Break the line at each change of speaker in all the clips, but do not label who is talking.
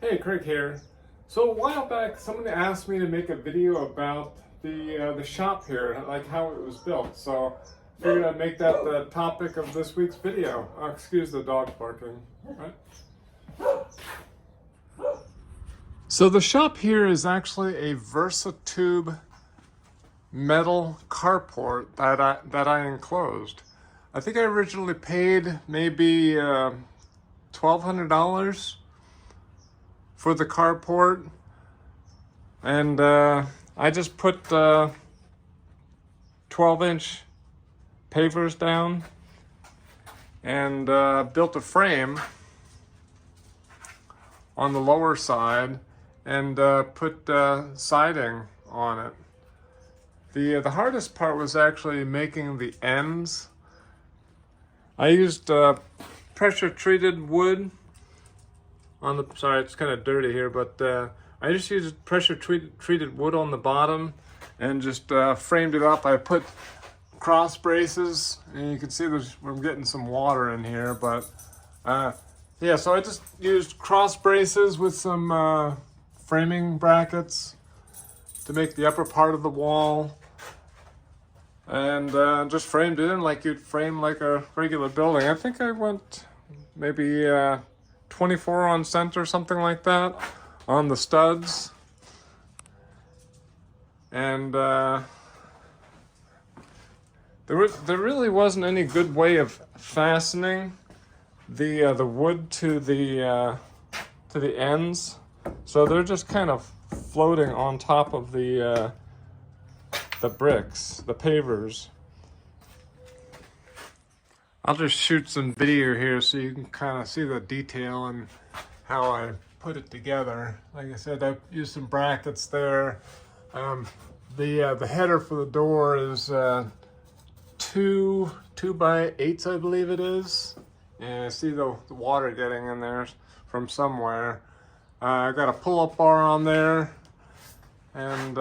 Hey, Craig here. So a while back, someone asked me to make a video about the shop here, like how it was built. So I figured I'd make that the topic of this week's video. Excuse the dog barking. Right? So the shop here is actually a VersaTube metal carport that I enclosed. I think I originally paid maybe $1,200 for the carport, and I just put 12-inch pavers down and built a frame on the lower side and put siding on it. The hardest part was actually making the ends. I used pressure treated wood on the, sorry, it's kind of dirty here, but I just used pressure treated wood on the bottom and just framed it up. I put cross braces, and you can see I'm getting some water in here, but yeah, so I just used cross braces with some framing brackets to make the upper part of the wall, and just framed it in like you'd frame like a regular building. I think I went maybe 24 on center, something like that, on the studs. And there really wasn't any good way of fastening the wood to the ends, so they're just kind of floating on top of the bricks, the pavers. I'll just shoot some video here so you can kind of see the detail and how I put it together. Like I said, I used some brackets there. The header for the door is 2 by 8s, I believe it is. And I see the water getting in there from somewhere. I got a pull-up bar on there, and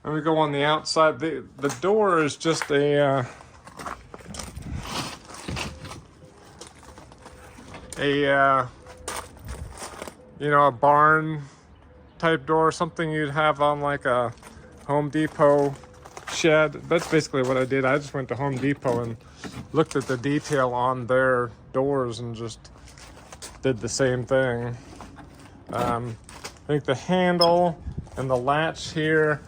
we go on the outside. The door is just a barn type door, something you'd have on like a Home Depot shed. That's basically what I did. I just went to Home Depot and looked at the detail on their doors and just did the same thing. I think the handle and the latch here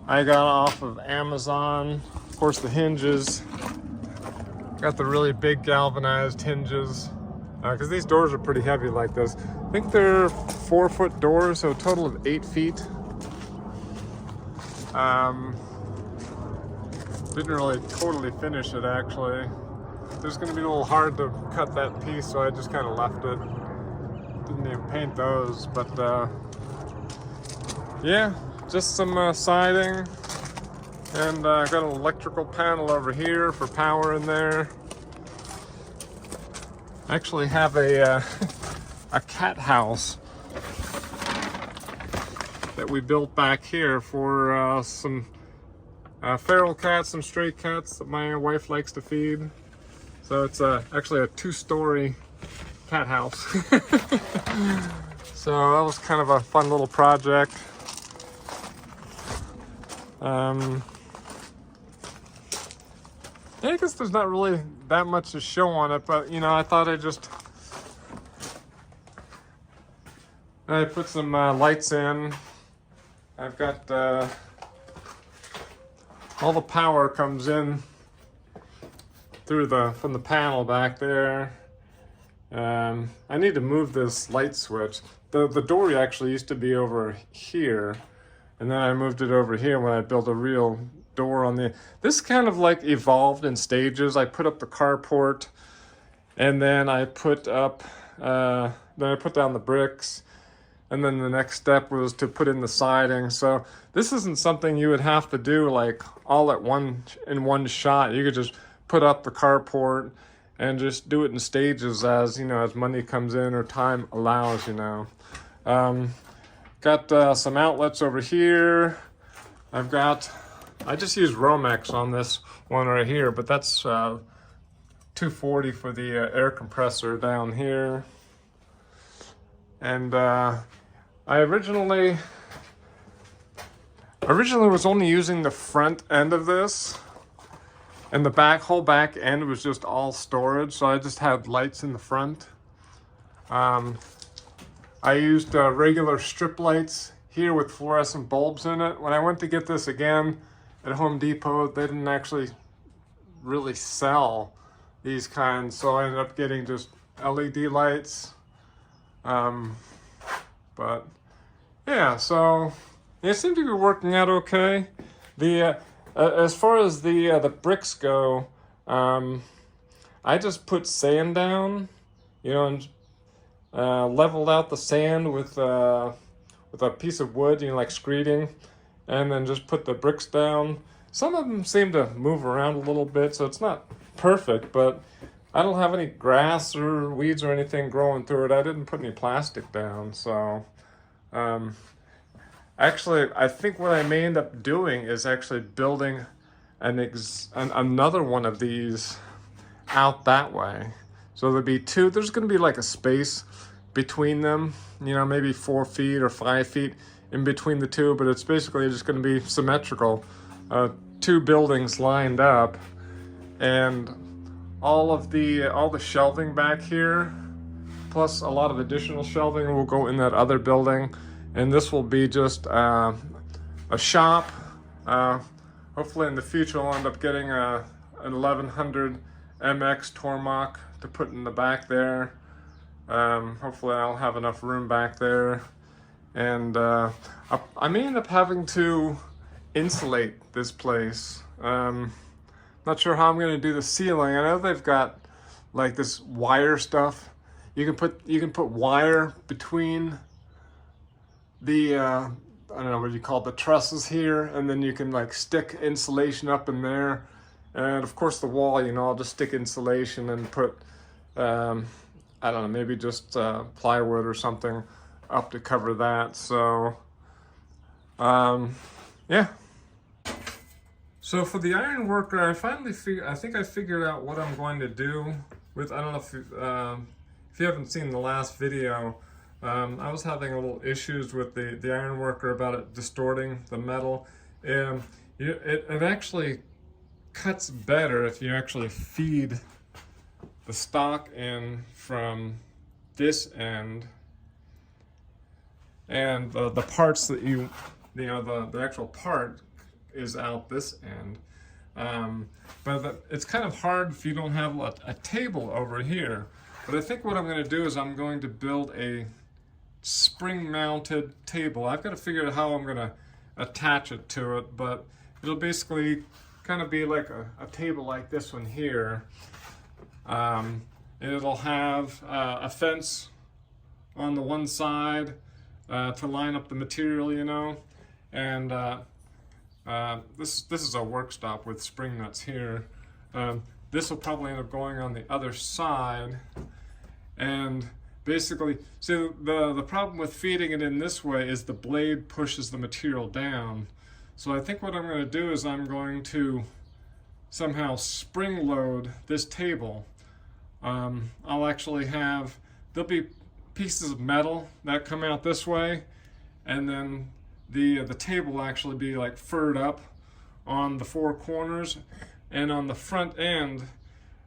I got off of Amazon. Of course, the hinges, got the really big galvanized hinges, because these doors are pretty heavy like this. I think they're 4-foot doors, so a total of 8 feet. Didn't really totally finish it, actually. It was going to be a little hard to cut that piece, so I just kind of left it. Didn't even paint those, but yeah, just some siding, and got an electrical panel over here for power in there. I actually have a cat house that we built back here for some feral cats, some stray cats that my wife likes to feed. So it's actually a 2-story cat house. So that was kind of a fun little project. I guess there's not really that much to show on it, but I thought I put some lights in. I've got all the power comes in through from the panel back there. I need to move this light switch. The door actually used to be over here, and then I moved it over here when I built a real door on this kind of like evolved in stages. I put up the carport, and then I put down the bricks, and then the next step was to put in the siding. So this isn't something you would have to do like all in one shot. You could just put up the carport and just do it in stages as as money comes in or time allows. Got some outlets over here. I just use Romex on this one right here, but that's 240 for the air compressor down here. And I originally was only using the front end of this, and the whole back end was just all storage, so I just had lights in the front. I used regular strip lights here with fluorescent bulbs in it. When I went to get this again at Home Depot, they didn't actually really sell these kinds, so I ended up getting just LED lights. But yeah, so it seemed to be working out okay. The as far as the bricks go, I just put sand down, you know, and leveled out the sand with a piece of wood, you know, like screeding, and then just put the bricks down. Some of them seem to move around a little bit, so it's not perfect, but I don't have any grass or weeds or anything growing through it. I didn't put any plastic down, so actually, I think what I may end up doing is actually building another one of these out that way. So there'll be two. There's going to be like a space between them, you know, maybe 4 feet or 5 feet in between the two, but it's basically just going to be symmetrical. Two buildings lined up, and all the shelving back here, plus a lot of additional shelving, will go in that other building, and this will be just a shop. Hopefully in the future I'll end up getting an 1100 MX Tormach to put in the back there. Hopefully I'll have enough room back there, and I may end up having to insulate this place. Not sure how I'm going to do the ceiling. I know they've got like this wire stuff. You can put wire between the I don't know what you call it, the trusses here, and then you can like stick insulation up in there. And of course the wall, you know, I'll just stick insulation and put I don't know, maybe just plywood or something up to cover that. So yeah. So for the iron worker, I think I figured out what I'm going to do with. I don't know if you haven't seen the last video. I was having a little issues with the iron worker about it distorting the metal. And it actually cuts better if you actually feed the stock in from this end, and the parts that you know, the actual part is out this end. But it's kind of hard if you don't have a table over here. But I think what I'm going to do is I'm going to build a spring-mounted table. I've got to figure out how I'm going to attach it to it, but it'll basically kind of be like a table like this one here. And it'll have a fence on the one side to line up the material, you know, and this is a work stop with spring nuts here. This will probably end up going on the other side, and basically, see, the problem with feeding it in this way is the blade pushes the material down. So I think what I'm going to do is I'm going to somehow spring load this table. I'll actually have, there'll be pieces of metal that come out this way, and then the table will actually be like furred up on the four corners, and on the front end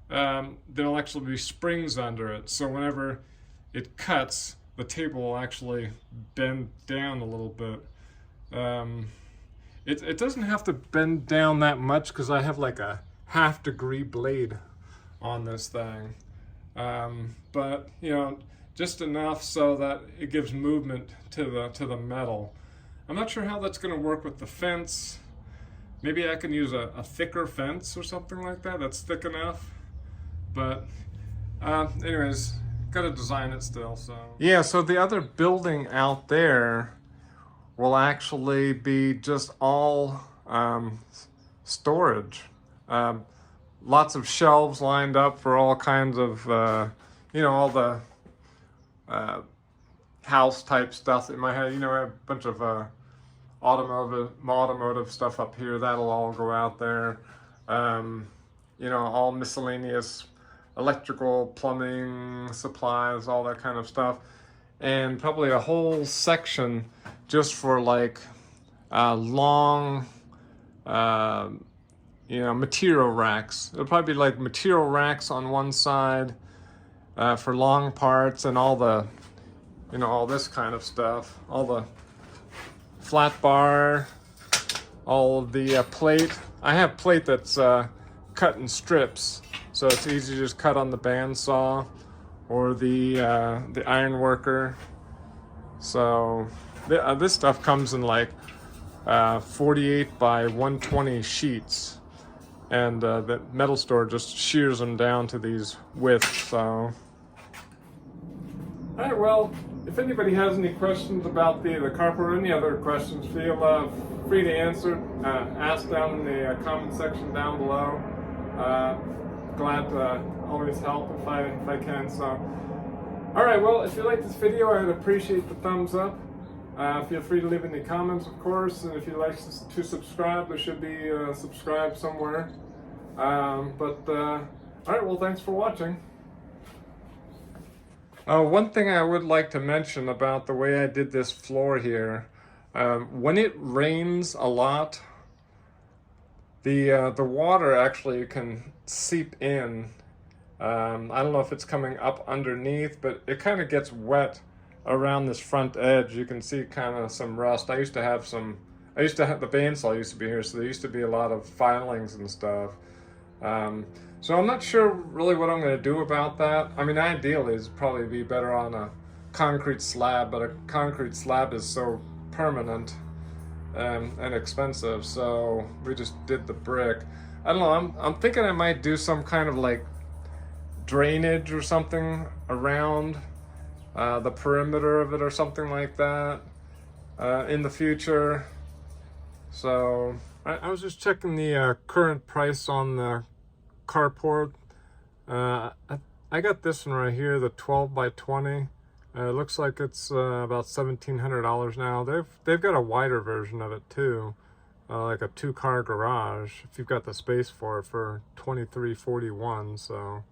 there'll actually be springs under it, so whenever it cuts, the table will actually bend down a little bit. It doesn't have to bend down that much because I have like a 1/2 degree blade on this thing, but you know, just enough so that it gives movement to the metal. I'm not sure how that's going to work with the fence. Maybe I can use a thicker fence or something like that that's thick enough. But anyways, got to design it still. So yeah, so the other building out there will actually be just all storage. Lots of shelves lined up for all kinds of, you know, all the house type stuff that you might have. You know, a bunch of automotive stuff up here. That'll all go out there. You know, all miscellaneous electrical, plumbing, supplies, all that kind of stuff. And probably a whole section just for like long, material racks. It'll probably be like material racks on one side for long parts and all the, all this kind of stuff. All the flat bar, all of the plate. I have plate that's cut in strips, so it's easy to just cut on the bandsaw or the iron worker. So this stuff comes in like 48 by 120 sheets, and the metal store just shears them down to these widths. So, all right, well, if anybody has any questions about the carport or any other questions, feel free to ask down in the comment section down below. Glad to always help if I can. So, all right, well, if you like this video, I'd appreciate the thumbs up. Feel free to leave any comments, of course, and if you'd like to subscribe, there should be subscribe somewhere. All right, well, thanks for watching. One thing I would like to mention about the way I did this floor here, when it rains a lot, the water actually can seep in. I don't know if it's coming up underneath, but it kind of gets wet around this front edge. You can see kind of some rust. I used to have the bandsaw used to be here, so there used to be a lot of filings and stuff. So I'm not sure really what I'm going to do about that. I mean, ideally it'd probably be better on a concrete slab, but a concrete slab is so permanent and expensive, so we just did the brick. I don't know, I'm thinking I might do some kind of like drainage or something around the perimeter of it or something like that in the future. So I was just checking the current price on the carport. I got this one right here, the 12 by 20. It looks like it's about $1,700 now. They've got a wider version of it too, like a 2-car garage if you've got the space for it, for $2,341. So